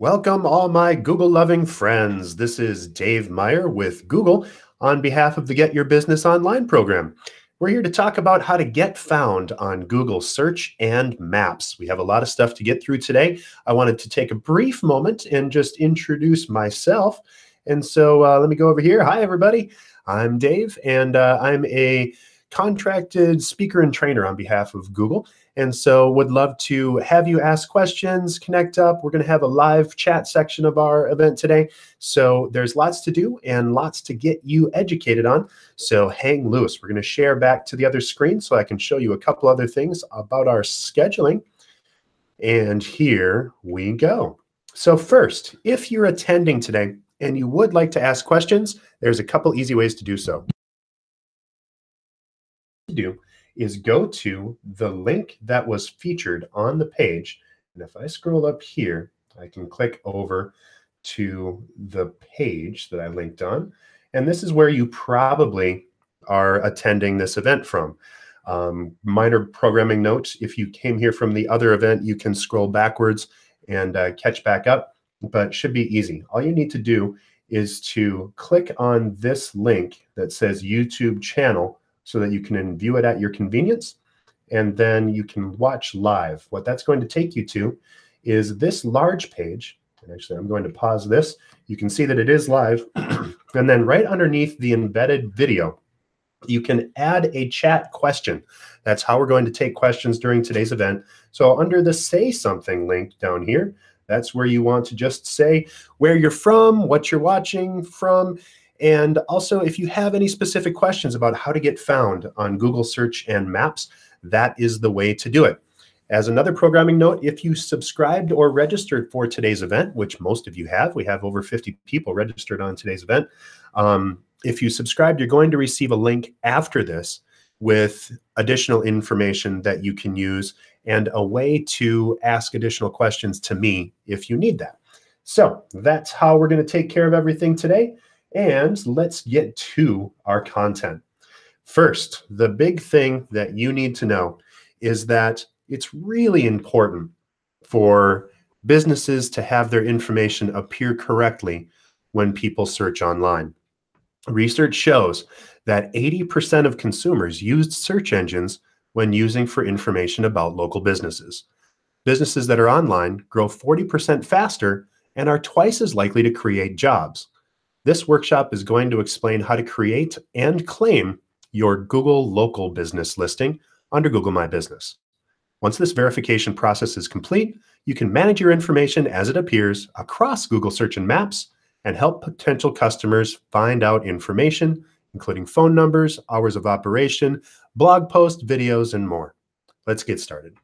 Welcome, all my Google-loving friends. This is Dave Meyer with Google on behalf of the Get Your Business Online program. We're here to talk about how to get found on Google Search and Maps. We have a lot of stuff to get through today. I wanted to take a brief moment and just introduce myself. And so let me go over here. Hi, everybody. I'm Dave, and I'm a contracted speaker and trainer on behalf of Google. And so would love to have you ask questions, connect up. We're going to have a live chat section of our event today. So there's lots to do and lots to get you educated on. So hang loose. We're going to share back to the other screen so I can show you a couple other things about our scheduling. And here we go. So first, if you're attending today and you would like to ask questions, there's a couple easy ways to do so. Is go to the link that was featured on the page. And if I scroll up here, I can click over to the page that I linked on. And this is where you probably are attending this event from. Minor programming note, if you came here from the other event, you can scroll backwards and catch back up, but it should be easy. All you need to do is to click on this link that says YouTube channel, so that you can view it at your convenience, and then you can watch live. What that's going to take you to is this large page. And actually, I'm going to pause this. You can see that it is live. And then right underneath the embedded video, you can add a chat question. That's how we're going to take questions during today's event. So under the Say Something link down here, that's where you want to just say where you're from, what you're watching from, and also, if you have any specific questions about how to get found on Google Search and Maps, that is the way to do it. As another programming note, if you subscribed or registered for today's event, which most of you have, we have over 50 people registered on today's event. If you subscribed, you're going to receive a link after this with additional information that you can use and a way to ask additional questions to me if you need that. So that's how we're going to take care of everything today. And let's get to our content. First, the big thing that you need to know is that it's really important for businesses to have their information appear correctly when people search online. Research shows that 80% of consumers used search engines when using for information about local businesses. Businesses that are online grow 40% faster and are twice as likely to create jobs. This workshop is going to explain how to create and claim your Google local business listing under Google My Business. Once this verification process is complete, you can manage your information as it appears across Google Search and Maps and help potential customers find out information, including phone numbers, hours of operation, blog posts, videos, and more. Let's get started.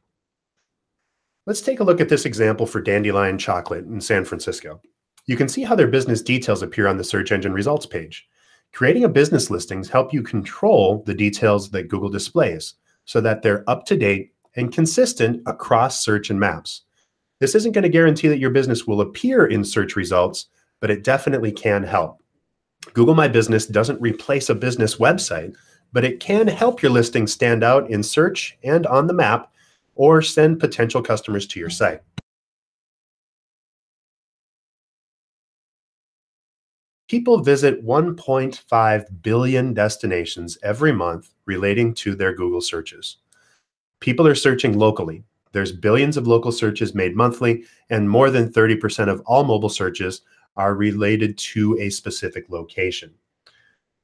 Let's take a look at this example for Dandelion Chocolate in San Francisco. You can see how their business details appear on the search engine results page. Creating a business listings help you control the details that Google displays so that they're up to date and consistent across search and maps. This isn't going to guarantee that your business will appear in search results, but it definitely can help. Google My Business doesn't replace a business website, but it can help your listing stand out in search and on the map, or send potential customers to your site. People visit 1.5 billion destinations every month relating to their Google searches. People are searching locally. There's billions of local searches made monthly, and more than 30% of all mobile searches are related to a specific location.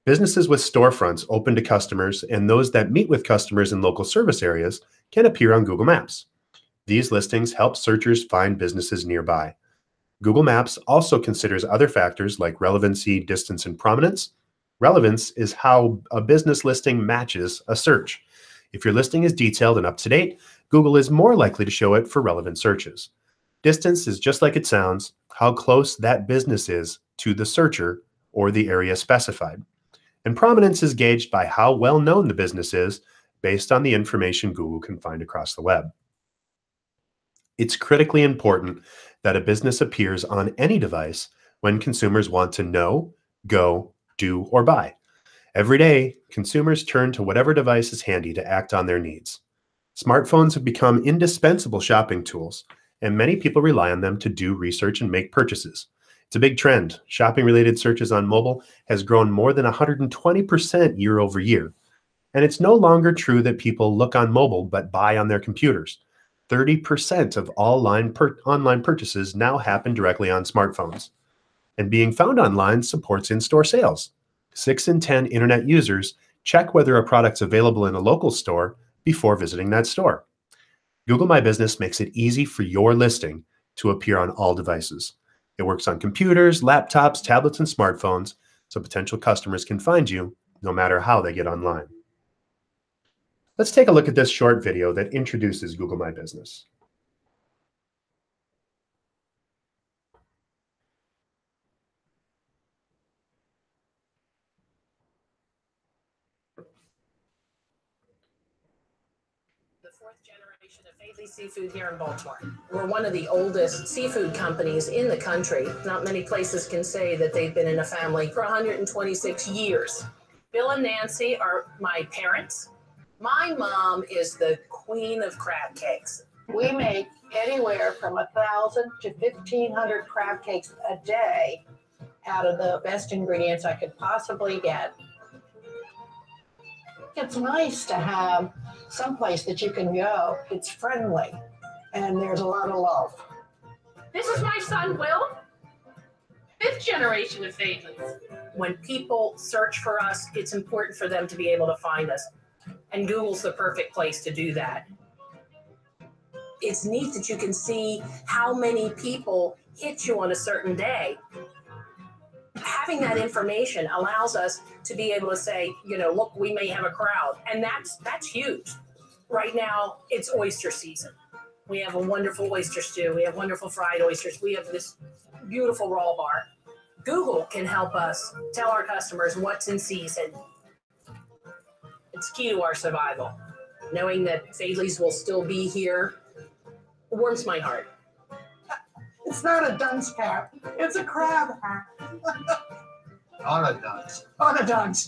Businesses with storefronts open to customers and those that meet with customers in local service areas can appear on Google Maps. These listings help searchers find businesses nearby. Google Maps also considers other factors like relevancy, distance, and prominence. Relevance is how a business listing matches a search. If your listing is detailed and up to date, Google is more likely to show it for relevant searches. Distance is just like it sounds, how close that business is to the searcher or the area specified. And prominence is gauged by how well known the business is based on the information Google can find across the web. It's critically important that a business appears on any device when consumers want to know, go, do, or buy. Every day, consumers turn to whatever device is handy to act on their needs. Smartphones have become indispensable shopping tools, and many people rely on them to do research and make purchases. It's a big trend. Shopping-related searches on mobile has grown more than 120% year over year. And it's no longer true that people look on mobile but buy on their computers. 30% of all online purchases now happen directly on smartphones. And being found online supports in-store sales. 6 in 10 internet users check whether a product's available in a local store before visiting that store. Google My Business makes it easy for your listing to appear on all devices. It works on computers, laptops, tablets, and smartphones, so potential customers can find you no matter how they get online. Let's take a look at this short video that introduces Google My Business. The fourth generation of Faithly Seafood here in Baltimore. We're one of the oldest seafood companies in the country. Not many places can say that they've been in a family for 126 years. Bill and Nancy are my parents. My mom is the queen of crab cakes. We make anywhere from 1,000 to 1,500 crab cakes a day out of the best ingredients I could possibly get. It's nice to have someplace that you can go. It's friendly, and there's a lot of love. This is my son, Will. 5th generation of Faithlies. When people search for us, it's important for them to be able to find us. And Google's the perfect place to do that. It's neat that you can see how many people hit you on a certain day. Having that information allows us to be able to say, you know, look, we may have a crowd. And that's huge. Right now, it's oyster season. We have a wonderful oyster stew. We have wonderful fried oysters. We have this beautiful raw bar. Google can help us tell our customers what's in season. It's key to our survival. Knowing that Faithlies will still be here warms my heart. It's not a dunce cap. It's a crab hat. On a dunce. On a dunce.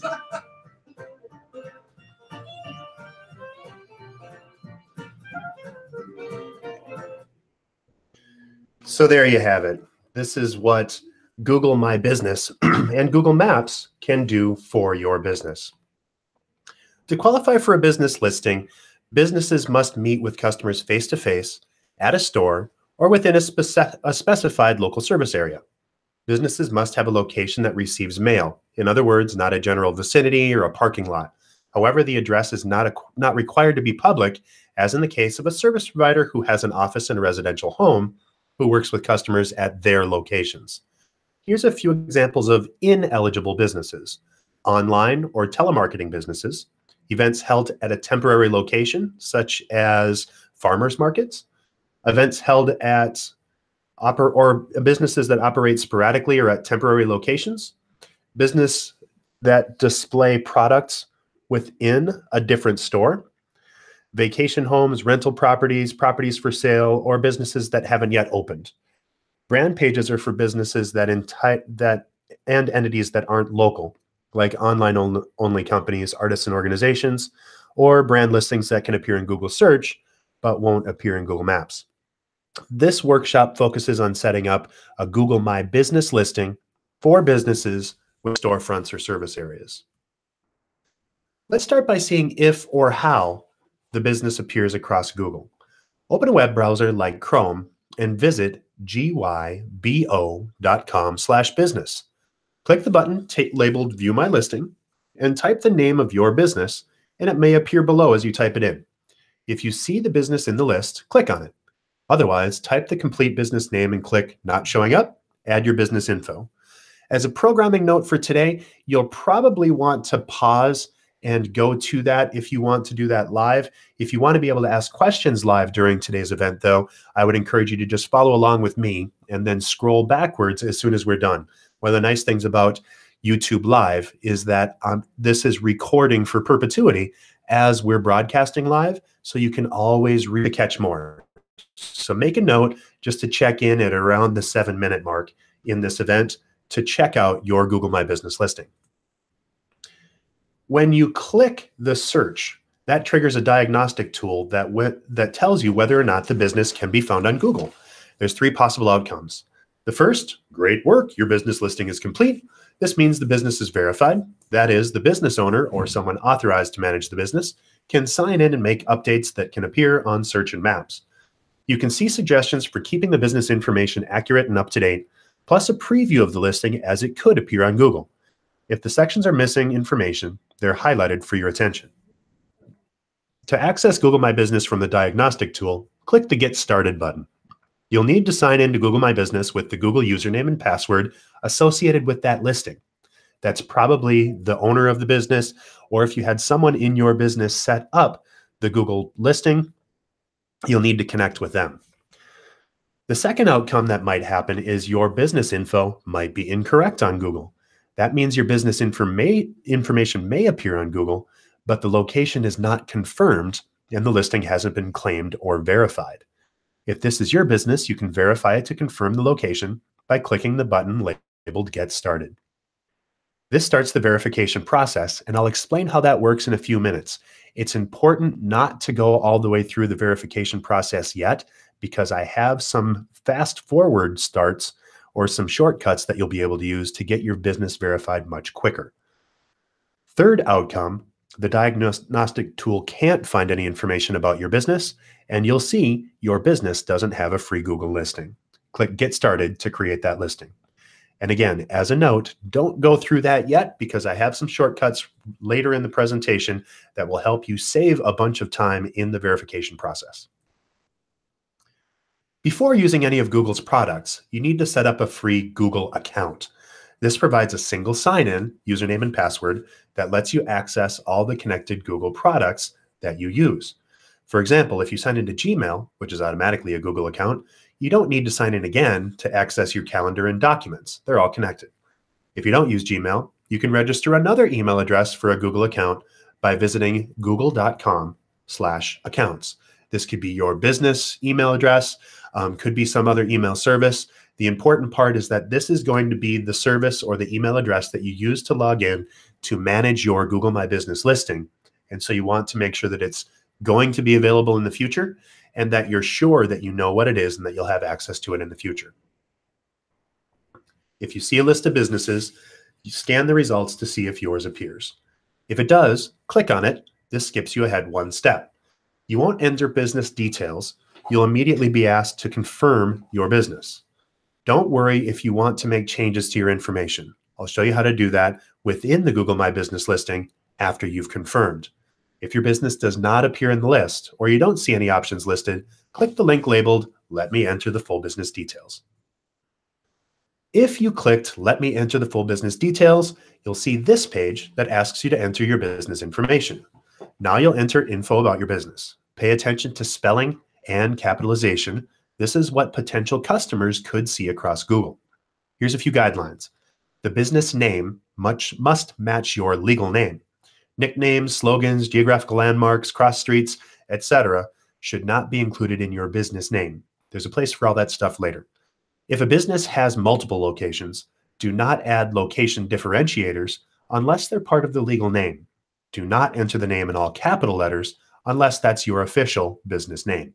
So there you have it. This is what Google My Business and Google Maps can do for your business. To qualify for a business listing, businesses must meet with customers face-to-face, at a store, or within a specified local service area. Businesses must have a location that receives mail. In other words, not a general vicinity or a parking lot. However, the address is not required to be public, as in the case of a service provider who has an office in a residential home who works with customers at their locations. Here's a few examples of ineligible businesses: online or telemarketing businesses, events held at a temporary location, such as farmers markets, events held at or businesses that operate sporadically or at temporary locations, business that display products within a different store, vacation homes, rental properties, properties for sale, or businesses that haven't yet opened. Brand pages are for businesses and entities that aren't local, like online-only companies, artists, and organizations, or brand listings that can appear in Google Search but won't appear in Google Maps. This workshop focuses on setting up a Google My Business listing for businesses with storefronts or service areas. Let's start by seeing if or how the business appears across Google. Open a web browser like Chrome and visit gybo.com/business. Click the button labeled View My Listing and type the name of your business, and it may appear below as you type it in. If you see the business in the list, click on it. Otherwise, type the complete business name and click Not Showing Up, add your business info. As a programming note for today, you'll probably want to pause and go to that if you want to do that live. If you want to be able to ask questions live during today's event, though, I would encourage you to just follow along with me and then scroll backwards as soon as we're done. One of the nice things about YouTube Live is that this is recording for perpetuity as we're broadcasting live, so you can always catch more. So make a note just to check in at around the 7-minute mark in this event to check out your Google My Business listing. When you click the search, That triggers a diagnostic tool that tells you whether or not the business can be found on Google. There's 3 possible outcomes. The first, great work, your business listing is complete. This means the business is verified. That is, the business owner or someone authorized to manage the business can sign in and make updates that can appear on search and maps. You can see suggestions for keeping the business information accurate and up to date, plus a preview of the listing as it could appear on Google. If the sections are missing information, they're highlighted for your attention. To access Google My Business from the diagnostic tool, click the Get Started button. You'll need to sign in to Google My Business with the Google username and password associated with that listing. That's probably the owner of the business, or if you had someone in your business set up the Google listing, you'll need to connect with them. The second outcome that might happen is your business info might be incorrect on Google. That means your business information may appear on Google, but the location is not confirmed and the listing hasn't been claimed or verified. If this is your business, you can verify it to confirm the location by clicking the button labeled Get Started. This starts the verification process, and I'll explain how that works in a few minutes. It's important not to go all the way through the verification process yet, because I have some fast forward starts or some shortcuts that you'll be able to use to get your business verified much quicker. Third outcome, the diagnostic tool can't find any information about your business, and you'll see your business doesn't have a free Google listing. Click Get Started to create that listing. And again, as a note, don't go through that yet because I have some shortcuts later in the presentation that will help you save a bunch of time in the verification process. Before using any of Google's products, you need to set up a free Google account. This provides a single sign-in, username and password, that lets you access all the connected Google products that you use. For example, if you sign into Gmail, which is automatically a Google account, you don't need to sign in again to access your calendar and documents. They're all connected. If you don't use Gmail, you can register another email address for a Google account by visiting google.com/accounts. This could be your business email address, could be some other email service. The important part is that this is going to be the service or the email address that you use to log in to manage your Google My Business listing. And so you want to make sure that it's going to be available in the future and that you're sure that you know what it is and that you'll have access to it in the future. If you see a list of businesses, you scan the results to see if yours appears. If it does, click on it. This skips you ahead one step. You won't enter business details. You'll immediately be asked to confirm your business. Don't worry if you want to make changes to your information. I'll show you how to do that within the Google My Business listing after you've confirmed. If your business does not appear in the list or you don't see any options listed, click the link labeled Let Me Enter the Full Business Details. If you clicked Let Me Enter the Full Business Details, you'll see this page that asks you to enter your business information. Now you'll enter info about your business. Pay attention to spelling and capitalization. This is what potential customers could see across Google. Here's a few guidelines. The business name must match your legal name. Nicknames, slogans, geographical landmarks, cross streets, etc. should not be included in your business name. There's a place for all that stuff later. If a business has multiple locations, do not add location differentiators unless they're part of the legal name. Do not enter the name in all capital letters unless that's your official business name.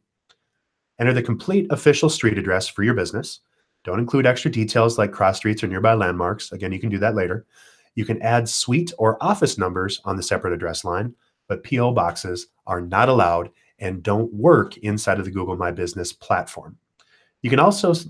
Enter the complete official street address for your business. Don't include extra details like cross streets or nearby landmarks. Again, you can do that later. You can add suite or office numbers on the separate address line, but PO boxes are not allowed and don't work inside of the Google My Business platform. You also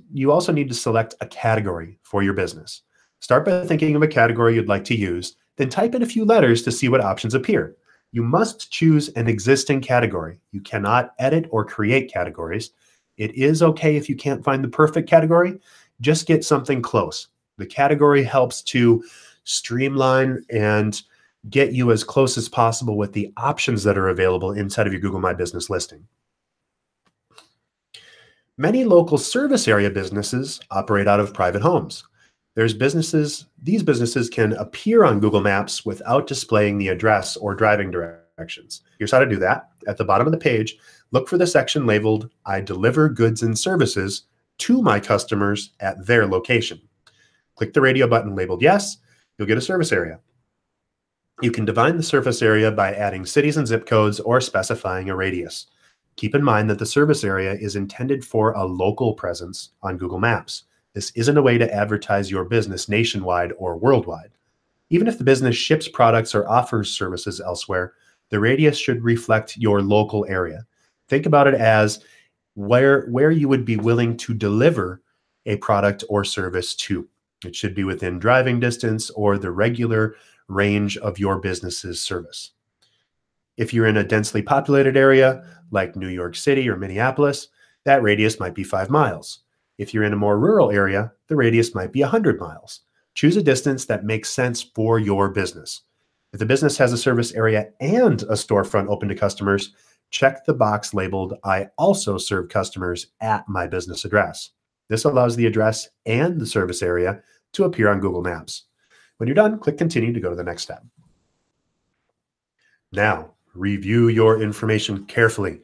need to select a category for your business. Start by thinking of a category you'd like to use, then type in a few letters to see what options appear. You must choose an existing category. You cannot edit or create categories. It is okay if you can't find the perfect category, just get something close. The category helps to streamline and get you as close as possible with the options that are available inside of your Google My Business listing. Many local service area businesses operate out of private homes. These businesses can appear on Google Maps without displaying the address or driving directions. Here's how to do that. At the bottom of the page, look for the section labeled I deliver goods and services to my customers at their location. Click the radio button labeled Yes, you'll get a service area. You can define the surface area by adding cities and zip codes or specifying a radius. Keep in mind that the service area is intended for a local presence on Google Maps. This isn't a way to advertise your business nationwide or worldwide. Even if the business ships products or offers services elsewhere, the radius should reflect your local area. Think about it as where you would be willing to deliver a product or service to. It should be within driving distance or the regular range of your business's service. If you're in a densely populated area like New York City or Minneapolis, that radius might be 5 miles. If you're in a more rural area, the radius might be 100 miles. Choose a distance that makes sense for your business. If the business has a service area and a storefront open to customers, check the box labeled "I also serve customers at my business address." This allows the address and the service area to appear on Google Maps. When you're done, click Continue to go to the next step. Now, review your information carefully.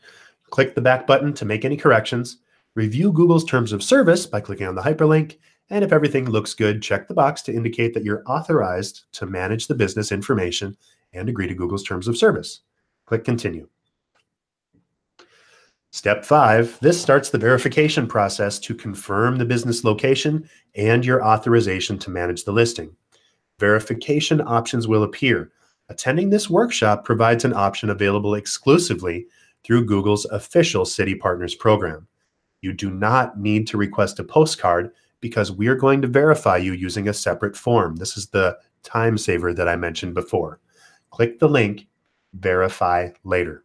Click the back button to make any corrections. Review Google's terms of service by clicking on the hyperlink. And if everything looks good, check the box to indicate that you're authorized to manage the business information and agree to Google's terms of service. Click Continue. Step 5, this starts the verification process to confirm the business location and your authorization to manage the listing. Verification options will appear. Attending this workshop provides an option available exclusively through Google's official City Partners program. You do not need to request a postcard because we're going to verify you using a separate form. This is the time saver that I mentioned before. Click the link, Verify Later.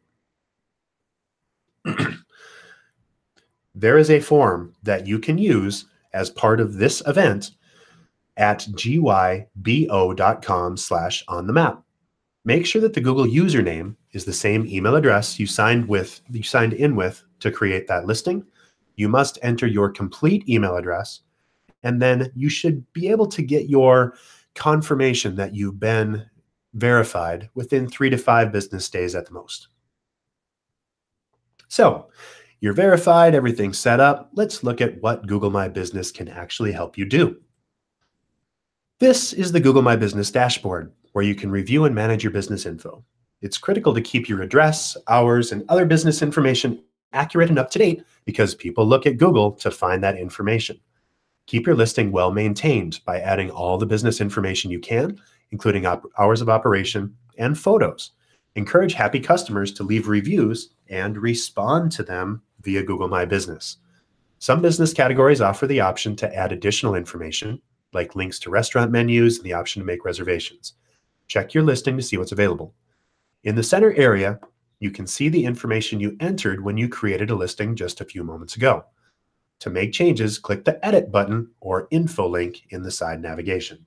There is a form that you can use as part of this event at gybo.com/onthemap. Make sure that the Google username is the same email address you signed in with to create that listing. You must enter your complete email address, and then you should be able to get your confirmation that you've been verified within 3 to 5 business days at the most. So, you're verified, everything's set up. Let's look at what Google My Business can actually help you do. This is the Google My Business dashboard, where you can review and manage your business info. It's critical to keep your address, hours, and other business information accurate and up to date because people look at Google to find that information. Keep your listing well maintained by adding all the business information you can, including hours of operation and photos. Encourage happy customers to leave reviews and respond to them via Google My Business. Some business categories offer the option to add additional information, like links to restaurant menus and the option to make reservations. Check your listing to see what's available. In the center area, you can see the information you entered when you created a listing just a few moments ago. To make changes, click the Edit button or Info link in the side navigation.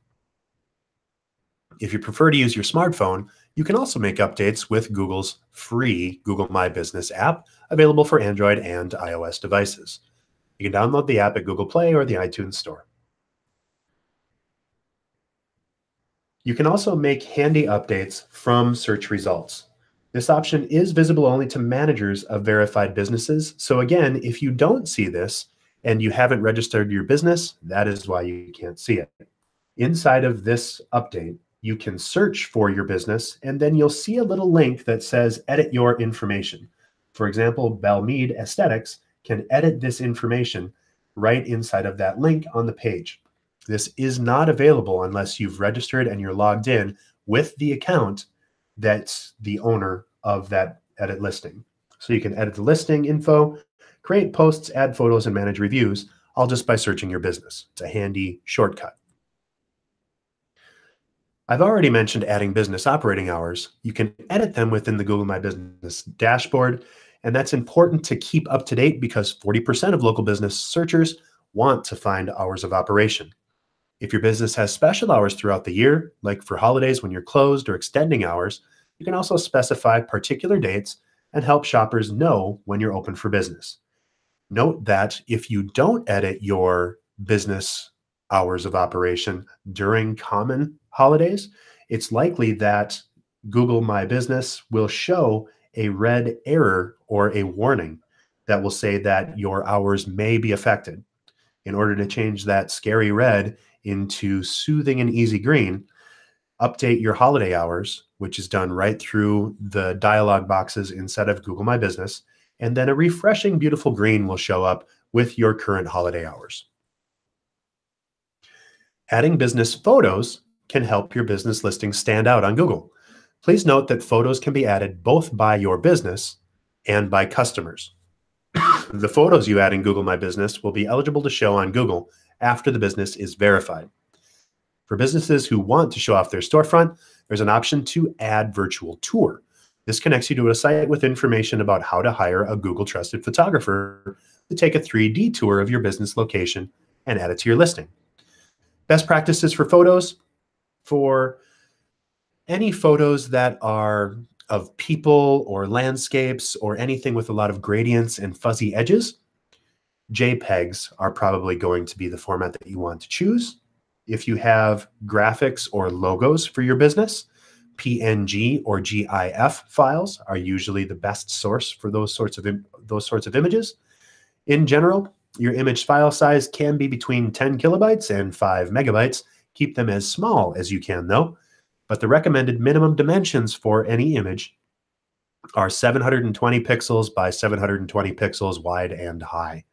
If you prefer to use your smartphone, you can also make updates with Google's free Google My Business app, available for Android and iOS devices. You can download the app at Google Play or the iTunes Store. You can also make handy updates from search results. This option is visible only to managers of verified businesses. So again, if you don't see this and you haven't registered your business, that is why you can't see it. Inside of this update, you can search for your business, and then you'll see a little link that says Edit Your Information. For example, Belmead Aesthetics can edit this information right inside of that link on the page. This is not available unless you've registered and you're logged in with the account that's the owner of that edit listing. So you can edit the listing info, create posts, add photos, and manage reviews, all just by searching your business. It's a handy shortcut. I've already mentioned adding business operating hours. You can edit them within the Google My Business dashboard, and that's important to keep up to date because 40% of local business searchers want to find hours of operation. If your business has special hours throughout the year, like for holidays when you're closed or extending hours, you can also specify particular dates and help shoppers know when you're open for business. Note that if you don't edit your business hours of operation during common holidays, it's likely that Google My Business will show a red error or a warning that will say that your hours may be affected. In order to change that scary red into soothing and easy green, Update your holiday hours, which is done right through the dialog boxes inside of Google My Business, and then a refreshing, beautiful green will show up with your current holiday hours. Adding business photos can help your business listing stand out on Google. Please note that photos can be added both by your business and by customers. The photos you add in Google My Business will be eligible to show on Google after the business is verified. For businesses who want to show off their storefront, there's an option to add virtual tour. This connects you to a site with information about how to hire a Google trusted photographer to take a 3D tour of your business location and add it to your listing. Best practices for photos. For any photos that are of people or landscapes or anything with a lot of gradients and fuzzy edges, JPEGs are probably going to be the format that you want to choose. If you have graphics or logos for your business, PNG or GIF files are usually the best source for those sorts of images. In general, your image file size can be between 10 kilobytes and 5 megabytes. Keep them as small as you can, though. But the recommended minimum dimensions for any image are 720 pixels by 720 pixels wide and high.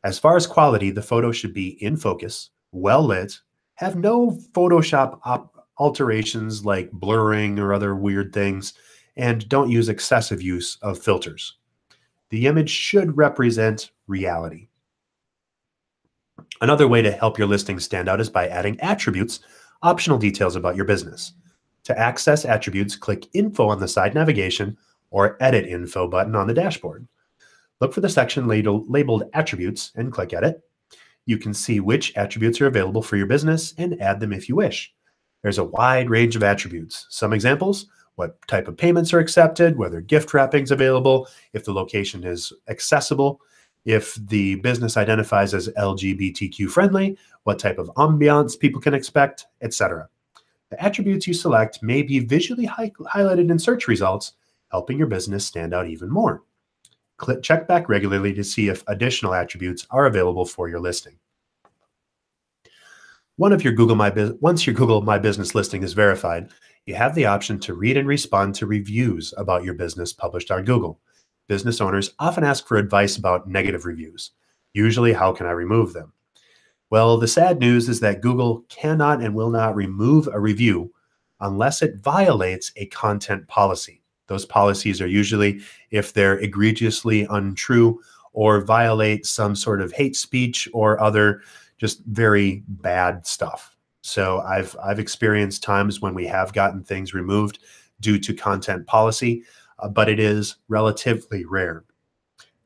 As far as quality, the photo should be in focus, well lit, have no Photoshop alterations like blurring or other weird things, and don't use excessive use of filters. The image should represent reality. Another way to help your listing stand out is by adding attributes, optional details about your business. To access attributes, click Info on the side navigation or Edit Info button on the dashboard. Look for the section labeled Attributes and click Edit. You can see which attributes are available for your business and add them if you wish. There's a wide range of attributes. Some examples: what type of payments are accepted, whether gift wrapping is available, if the location is accessible, if the business identifies as LGBTQ friendly, what type of ambiance people can expect, etc. The attributes you select may be visually highlighted in search results, helping your business stand out even more. Check back regularly to see if additional attributes are available for your listing. Once your Google My Business listing is verified, you have the option to read and respond to reviews about your business published on Google. Business owners often ask for advice about negative reviews. Usually, how can I remove them? Well, the sad news is that Google cannot and will not remove a review unless it violates a content policy. Those policies are usually if they're egregiously untrue or violate some sort of hate speech or other just very bad stuff. So I've experienced times when we have gotten things removed due to content policy, but it is relatively rare.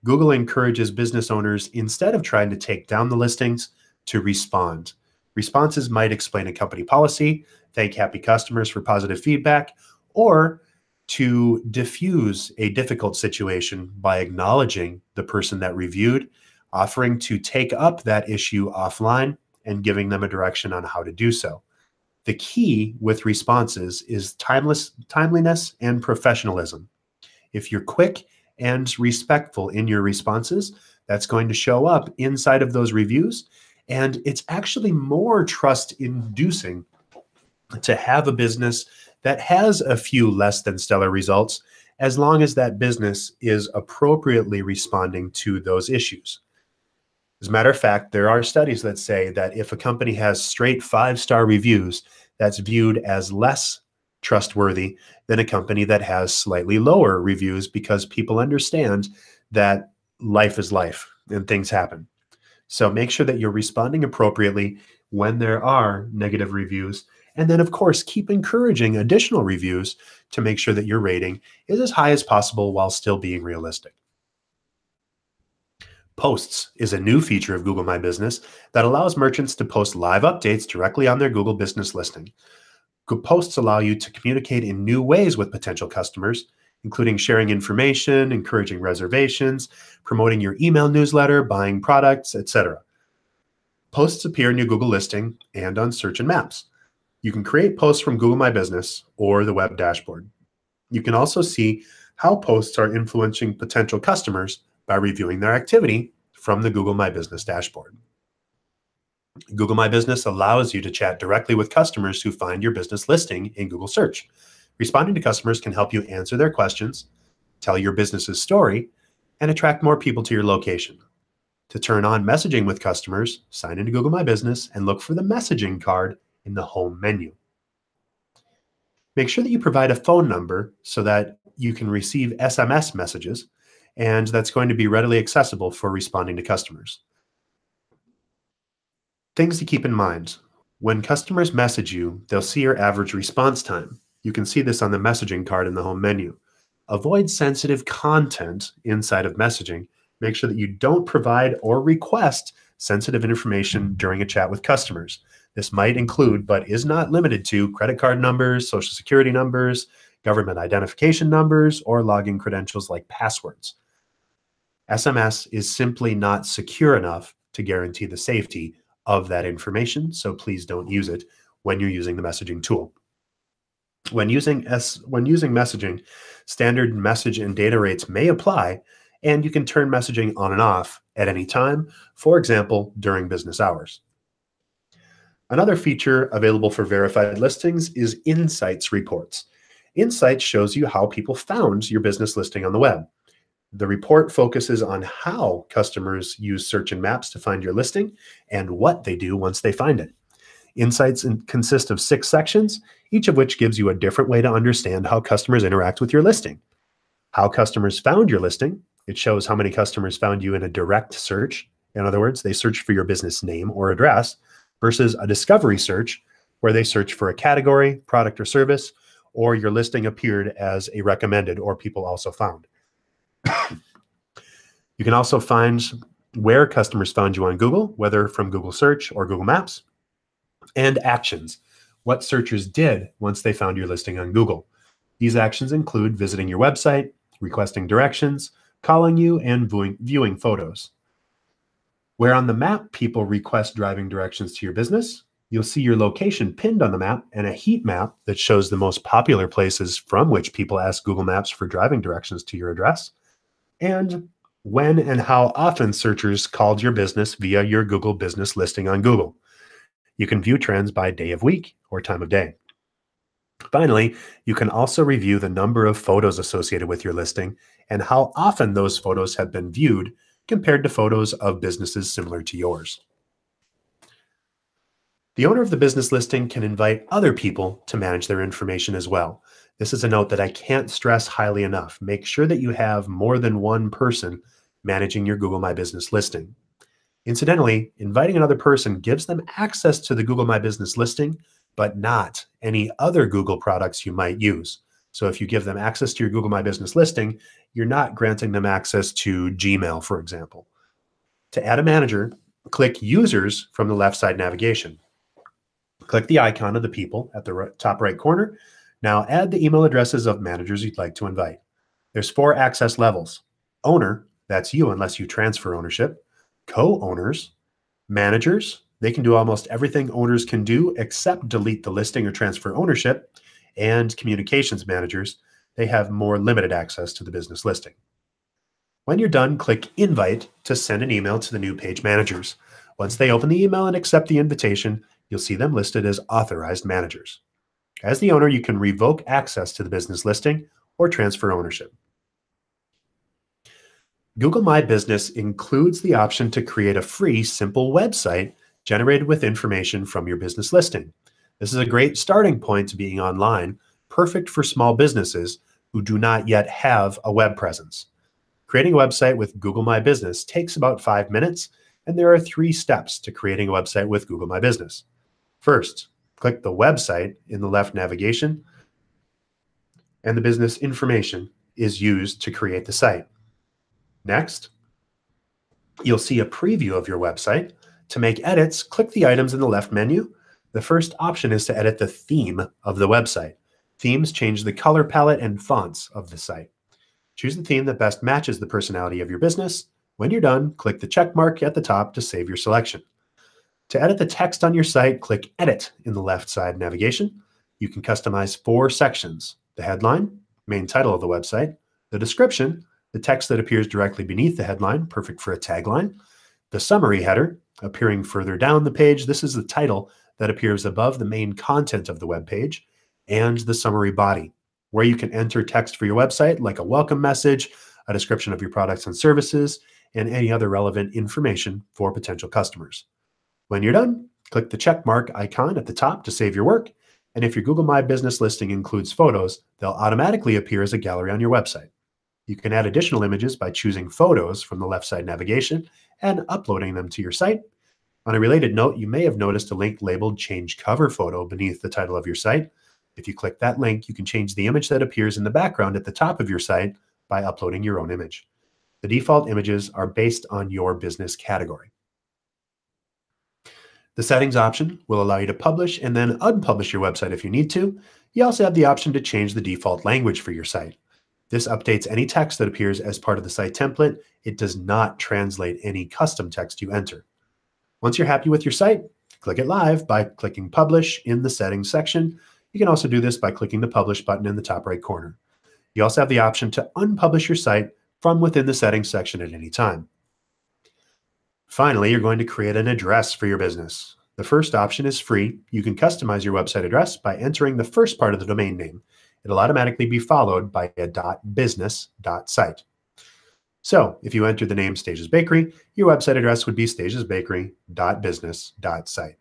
Google encourages business owners, instead of trying to take down the listings, to respond. Responses might explain a company policy, thank happy customers for positive feedback, or to diffuse a difficult situation by acknowledging the person that reviewed, offering to take up that issue offline, and giving them a direction on how to do so. The key with responses is timeliness and professionalism. If you're quick and respectful in your responses, that's going to show up inside of those reviews, and it's actually more trust-inducing to have a business that has a few less than stellar results, as long as that business is appropriately responding to those issues. As a matter of fact, there are studies that say that if a company has straight 5-star reviews, that's viewed as less trustworthy than a company that has slightly lower reviews, because people understand that life is life and things happen. So make sure that you're responding appropriately when there are negative reviews. And then, of course, keep encouraging additional reviews to make sure that your rating is as high as possible while still being realistic. Posts is a new feature of Google My Business that allows merchants to post live updates directly on their Google Business listing. Posts allow you to communicate in new ways with potential customers, including sharing information, encouraging reservations, promoting your email newsletter, buying products, etc. Posts appear in your Google listing and on search and maps. You can create posts from Google My Business or the web dashboard. You can also see how posts are influencing potential customers by reviewing their activity from the Google My Business dashboard. Google My Business allows you to chat directly with customers who find your business listing in Google search. Responding to customers can help you answer their questions, tell your business's story, and attract more people to your location. To turn on messaging with customers, sign into Google My Business and look for the messaging card in the home menu. Make sure that you provide a phone number so that you can receive SMS messages, and that's going to be readily accessible for responding to customers. Things to keep in mind. When customers message you, they'll see your average response time. You can see this on the messaging card in the home menu. Avoid sensitive content inside of messaging. Make sure that you don't provide or request sensitive information during a chat with customers. This might include, but is not limited to, credit card numbers, social security numbers, government identification numbers, or login credentials like passwords. SMS is simply not secure enough to guarantee the safety of that information, so please don't use it when you're using the messaging tool. When using messaging, standard message and data rates may apply, and you can turn messaging on and off at any time, for example, during business hours. Another feature available for verified listings is Insights reports. Insights shows you how people found your business listing on the web. The report focuses on how customers use search and maps to find your listing and what they do once they find it. Insights consist of 6 sections, each of which gives you a different way to understand how customers interact with your listing. How customers found your listing. It shows how many customers found you in a direct search. In other words, they searched for your business name or address, versus a discovery search where they search for a category, product or service, or your listing appeared as a recommended or people also found. You can also find where customers found you on Google, whether from Google Search or Google Maps, and actions, what searchers did once they found your listing on Google. These actions include visiting your website, requesting directions, calling you, and viewing photos. Where on the map people request driving directions to your business, you'll see your location pinned on the map and a heat map that shows the most popular places from which people ask Google Maps for driving directions to your address, and when and how often searchers called your business via your Google business listing on Google. You can view trends by day of week or time of day. Finally, you can also review the number of photos associated with your listing and how often those photos have been viewed compared to photos of businesses similar to yours. The owner of the business listing can invite other people to manage their information as well. This is a note that I can't stress highly enough. Make sure that you have more than one person managing your Google My Business listing. Incidentally, inviting another person gives them access to the Google My Business listing, but not any other Google products you might use. So if you give them access to your Google My Business listing, you're not granting them access to Gmail, for example. To add a manager, click Users from the left side navigation. Click the icon of the people at the top right corner. Now add the email addresses of managers you'd like to invite. There's 4 access levels. Owner, that's you unless you transfer ownership. Co-owners, managers, they can do almost everything owners can do except delete the listing or transfer ownership. And communications managers, they have more limited access to the business listing. When you're done, click Invite to send an email to the new page managers. Once they open the email and accept the invitation, you'll see them listed as authorized managers. As the owner, you can revoke access to the business listing or transfer ownership. Google My Business includes the option to create a free, simple website generated with information from your business listing. This is a great starting point to being online, perfect for small businesses who do not yet have a web presence. Creating a website with Google My Business takes about 5 minutes, and there are 3 steps to creating a website with Google My Business. First, click the website in the left navigation, and the business information is used to create the site. Next, you'll see a preview of your website. To make edits, click the items in the left menu. The first option is to edit the theme of the website. Themes change the color palette and fonts of the site. Choose the theme that best matches the personality of your business. When you're done, click the check mark at the top to save your selection. To edit the text on your site, click Edit in the left side navigation. You can customize 4 sections: the headline, main title of the website, the description, the text that appears directly beneath the headline, perfect for a tagline, the summary header, Appearing further down the page, this is the title that appears above the main content of the web page and the summary body, where you can enter text for your website like a welcome message, a description of your products and services, and any other relevant information for potential customers. When you're done, click the check mark icon at the top to save your work. And if your Google My Business listing includes photos, they'll automatically appear as a gallery on your website. You can add additional images by choosing photos from the left side navigation and uploading them to your site. On a related note, you may have noticed a link labeled Change Cover Photo beneath the title of your site. If you click that link, you can change the image that appears in the background at the top of your site by uploading your own image. The default images are based on your business category. The settings option will allow you to publish and then unpublish your website if you need to. You also have the option to change the default language for your site. This updates any text that appears as part of the site template. It does not translate any custom text you enter. Once you're happy with your site, click it live by clicking Publish in the Settings section. You can also do this by clicking the Publish button in the top right corner. You also have the option to unpublish your site from within the Settings section at any time. Finally, you're going to create an address for your business. The first option is free. You can customize your website address by entering the first part of the domain name. It'll automatically be followed by a .business.site. So if you enter the name Stages Bakery, your website address would be stagesbakery.business.site.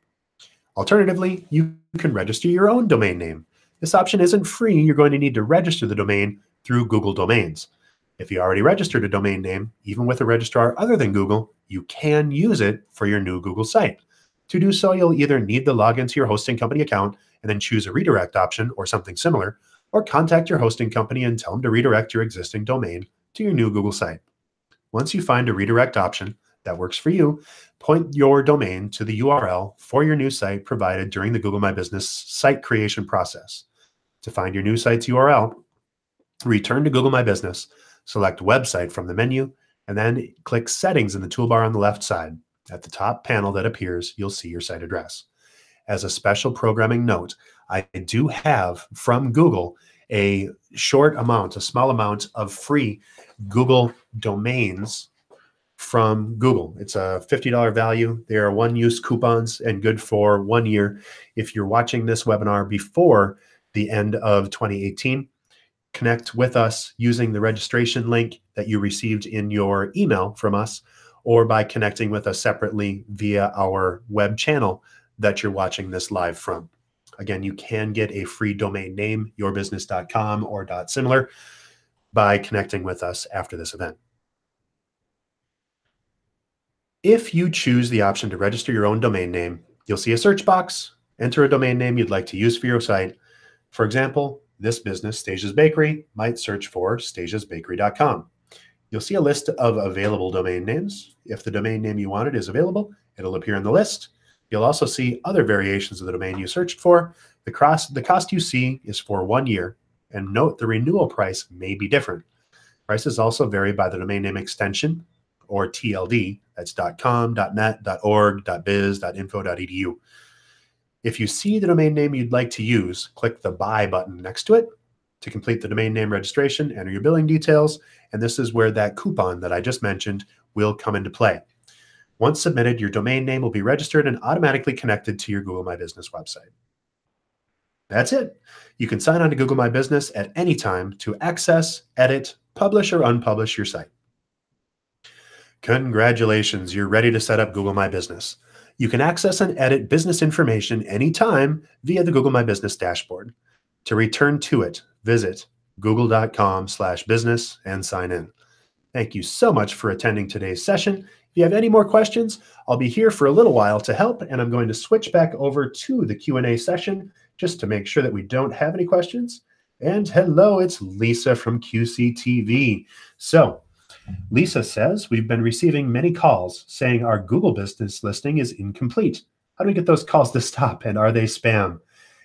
Alternatively, you can register your own domain name. This option isn't free. You're going to need to register the domain through Google Domains. If you already registered a domain name, even with a registrar other than Google, you can use it for your new Google site. To do so, you'll either need to log into your hosting company account and then choose a redirect option or something similar, or contact your hosting company and tell them to redirect your existing domain to your new Google site. Once you find a redirect option that works for you, point your domain to the URL for your new site provided during the Google My Business site creation process. To find your new site's URL, return to Google My Business, select Website from the menu, and then click Settings in the toolbar on the left side. At the top panel that appears, you'll see your site address. As a special programming note, I do have from Google a small amount of free Google domains from Google. It's a $50 value. They are one-use coupons and good for 1 year. If you're watching this webinar before the end of 2018, connect with us using the registration link that you received in your email from us, or by connecting with us separately via our web channel that you're watching this live from. Again, you can get a free domain name, yourbusiness.com or .similar, by connecting with us after this event. If you choose the option to register your own domain name, you'll see a search box. Enter a domain name you'd like to use for your site. For example, this business, Stages Bakery, might search for stagesbakery.com. You'll see a list of available domain names. If the domain name you wanted is available, it'll appear in the list. You'll also see other variations of the domain you searched for. The cost you see is for 1 year, and note the renewal price may be different. Prices also vary by the domain name extension, or TLD. That's .com, .net, .org, .biz, .info, .edu. If you see the domain name you'd like to use, click the Buy button next to it. To complete the domain name registration, enter your billing details, and this is where that coupon that I just mentioned will come into play. Once submitted, your domain name will be registered and automatically connected to your Google My Business website. That's it. You can sign on to Google My Business at any time to access, edit, publish, or unpublish your site. Congratulations, you're ready to set up Google My Business. You can access and edit business information anytime via the Google My Business dashboard. To return to it, visit google.com/business and sign in. Thank you so much for attending today's session. If you have any more questions, I'll be here for a little while to help, and I'm going to switch back over to the Q&A session just to make sure that we don't have any questions. And hello, it's Lisa from QCTV. So Lisa says, we've been receiving many calls saying our Google business listing is incomplete. How do we get those calls to stop, and are they spam?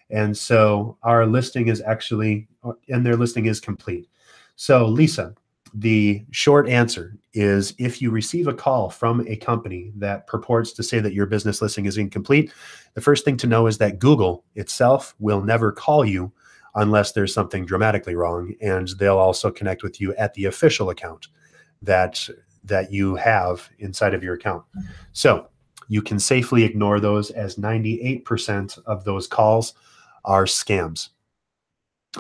And so our listing is actually, and their listing is complete. So Lisa, the short answer is, if you receive a call from a company that purports to say that your business listing is incomplete, the first thing to know is that Google itself will never call you unless there's something dramatically wrong, and they'll also connect with you at the official account that you have inside of your account. So you can safely ignore those, as 98% of those calls are scams.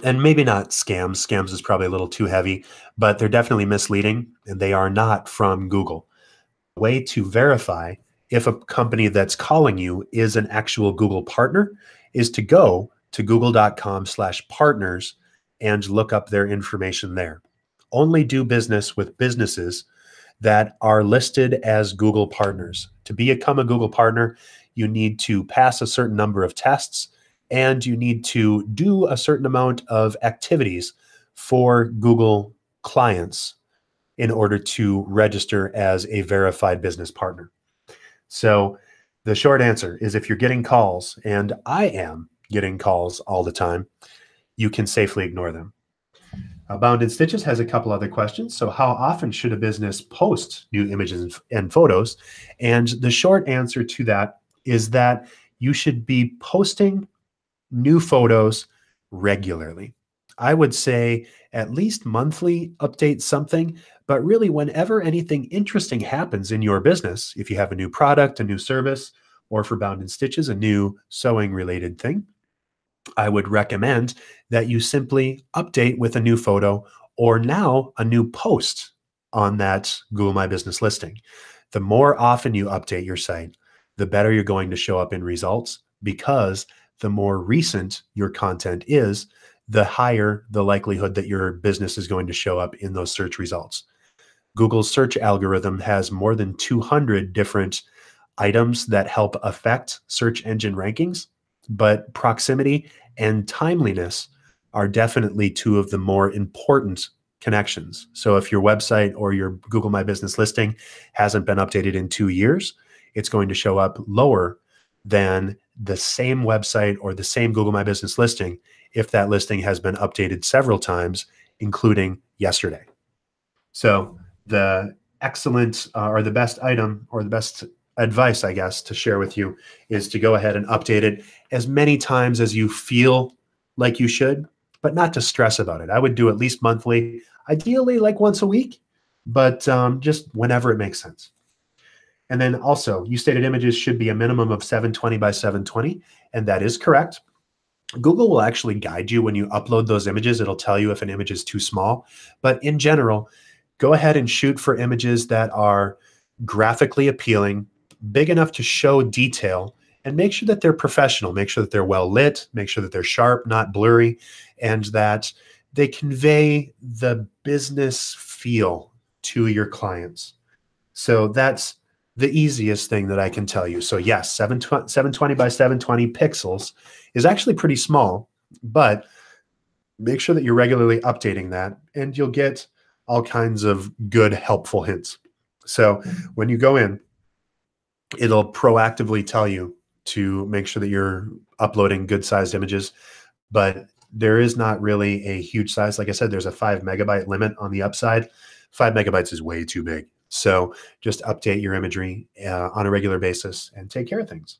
And maybe not scams. Scams is probably a little too heavy, but they're definitely misleading, and they are not from Google. The way to verify if a company that's calling you is an actual Google partner is to go to google.com/partners and look up their information there. Only do business with businesses that are listed as Google partners. To become a Google partner, you need to pass a certain number of tests, and you need to do a certain amount of activities for Google clients in order to register as a verified business partner. So the short answer is, if you're getting calls, and I am getting calls all the time, you can safely ignore them. Bound in Stitches has a couple other questions. So how often should a business post new images and photos? And the short answer to that is that you should be posting new photos regularly. I would say at least monthly, update something, but really whenever anything interesting happens in your business, if you have a new product, a new service, or for Bound in Stitches, a new sewing related thing, I would recommend that you simply update with a new photo, or now a new post on that Google My Business listing. The more often you update your site, the better you're going to show up in results, because the more recent your content is, the higher the likelihood that your business is going to show up in those search results. Google's search algorithm has more than 200 different items that help affect search engine rankings, but proximity and timeliness are definitely two of the more important connections. So if your website or your Google My Business listing hasn't been updated in 2 years, it's going to show up lower than the same website or the same Google My Business listing if that listing has been updated several times, including yesterday. So the excellent or the best item, or the best advice, I guess, to share with you is to go ahead and update it as many times as you feel like you should, but not to stress about it. I would do at least monthly, ideally like once a week, but just whenever it makes sense. And then also, you stated images should be a minimum of 720 by 720, and that is correct. Google will actually guide you when you upload those images. It'll tell you if an image is too small, but in general, go ahead and shoot for images that are graphically appealing, big enough to show detail, and make sure that they're professional. Make sure that they're well lit, make sure that they're sharp, not blurry, and that they convey the business feel to your clients. So that's the easiest thing that I can tell you. So yes, 720 by 720 pixels is actually pretty small, but make sure that you're regularly updating that, and you'll get all kinds of good, helpful hints. So when you go in, it'll proactively tell you to make sure that you're uploading good sized images, but there is not really a huge size. Like I said, there's a 5 megabyte limit on the upside. 5 megabytes is way too big. So just update your imagery on a regular basis and take care of things.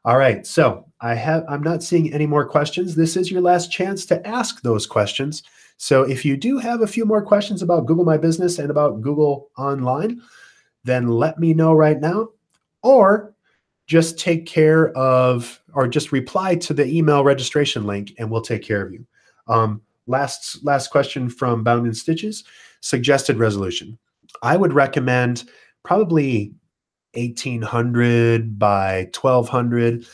All right, so I'm not seeing any more questions. This is your last chance to ask those questions. So if you do have a few more questions about Google My Business and about Google Online, then let me know right now, or just take care of, or just reply to the email registration link and we'll take care of you. Last question from Bound in Stitches, suggested resolution. I would recommend probably 1800 by 1200.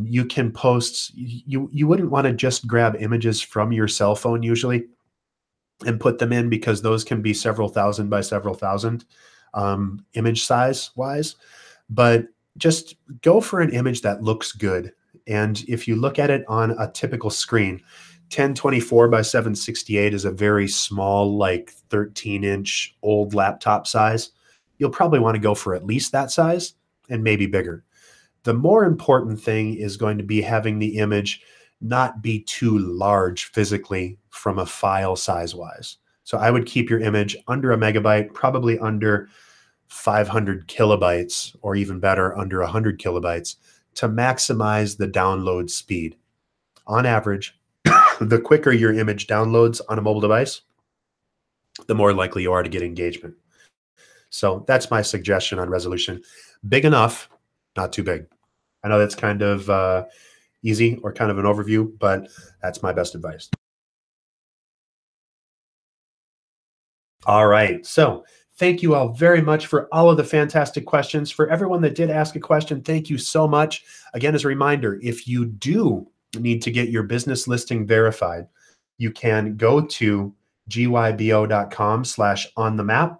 You can post, you wouldn't want to just grab images from your cell phone usually and put them in, because those can be several thousand by several thousand image size wise, but just go for an image that looks good. And if you look at it on a typical screen, 1024 by 768 is a very small, like 13-inch old laptop size. You'll probably want to go for at least that size and maybe bigger. The more important thing is going to be having the image not be too large physically from a file size wise. So I would keep your image under a megabyte, probably under 500 kilobytes, or even better, under 100 kilobytes, to maximize the download speed. On average, the quicker your image downloads on a mobile device, the more likely you are to get engagement. So that's my suggestion on resolution. Big enough, not too big. I know that's kind of easy or kind of an overview, but that's my best advice. All right. So thank you all very much for all of the fantastic questions. For everyone that did ask a question, thank you so much. Again, as a reminder, if you do need to get your business listing verified, you can go to gybo.com/onthemap.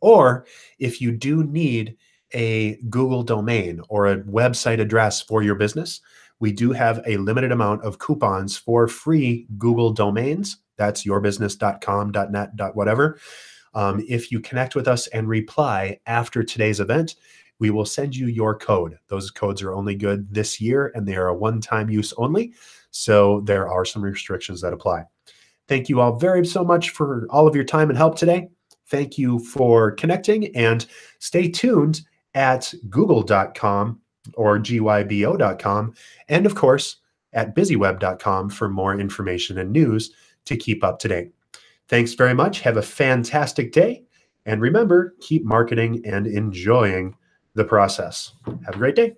Or if you do need a Google domain or a website address for your business, we do have a limited amount of coupons for free Google domains. That's yourbusiness.com, .net, whatever. If you connect with us and reply after today's event, we will send you your code. Those codes are only good this year and they are a one-time use only. So there are some restrictions that apply. Thank you all very so much for all of your time and help today. Thank you for connecting, and stay tuned at google.com or gybo.com, and of course at busyweb.com for more information and news to keep up to date. Thanks very much. Have a fantastic day. And remember, keep marketing and enjoying the process. Have a great day.